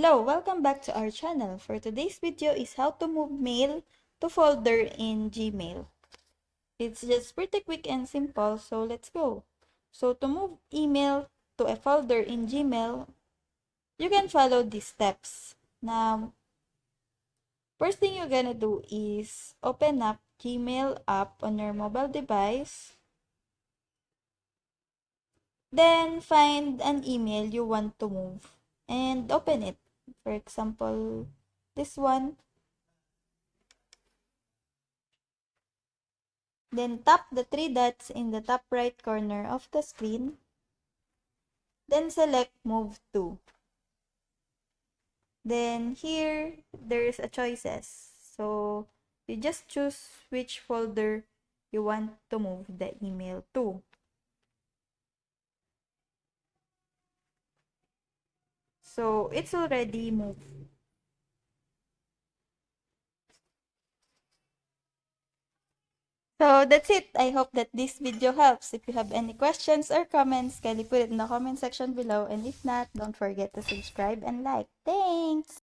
Hello, welcome back to our channel. For today's video is how to move mail to folder in Gmail. It's just pretty quick and simple, so let's go. So to move email to a folder in Gmail, you can follow these steps. Now, first thing you're gonna do is open up Gmail app on your mobile device. Then find an email you want to move and open it. For example, this one. Then tap the three dots in the top right corner of the screen. Then select Move to. Then here, there is a choices. So, you just choose which folder you want to move the email to. So, it's already moved. So, that's it. I hope that this video helps. If you have any questions or comments, kindly put it in the comment section below. And if not, don't forget to subscribe and like. Thanks!